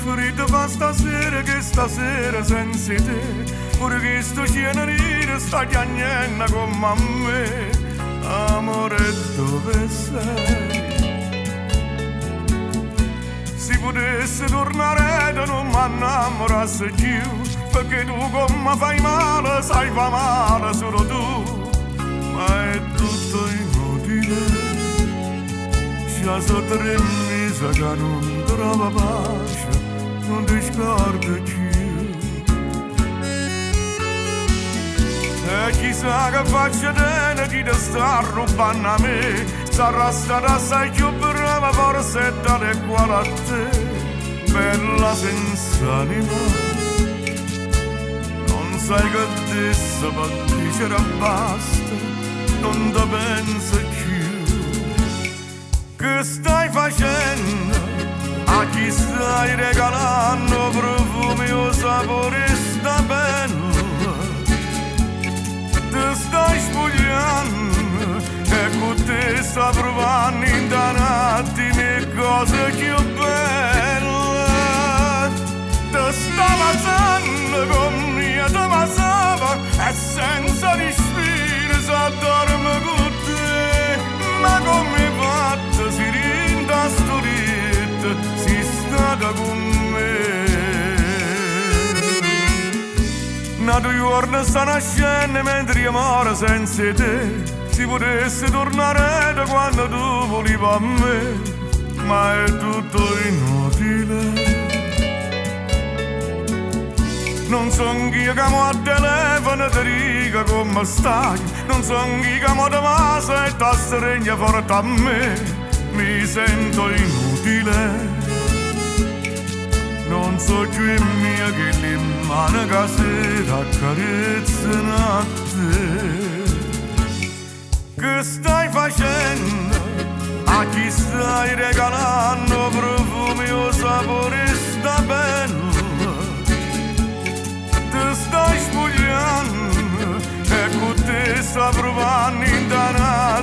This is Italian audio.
Freddo fa stasera che stasera senza te, pure che sto cenerino sta chiagnendo come a me. Amore, dove sei? Se potessi tornare non mi innamorassi più, perché tu come fai male, sai fa male solo tu. Ma è tutto inutile, già sono 3 mesi che non trovo pace, non ti scordo più. E chissà che faccia bene chi ti sta rubando a me, sarà stata assai più brava forse tale quale a te, bella senza anima. Non sai che adesso per dicere basta, non ti penso più. Che stai facendo? A chi stai regalando profumi o sapore sta bene? Ti stai spogliando e con te sta provando in tanti le cose più belle. Ti sta passando come io ti passavo e senza respiro s'addorme con te. Ma come fatta si rinda storietta, si stata con me. Nato giorno sta nascendo mentre io muore senza te. Si potesse tornare da quando tu volevi a me, ma è tutto inutile. Non son io che mo a telefono ti dica come stai, non son io che mo da masa e ti stringe forte a me. Mi sento inutile, non so più in mia che le mani che si accarezzano a te. Che stai facendo? A chi stai regalando profumi o sapore sta bene? Ti stai spogliando e con te sta provando in danaro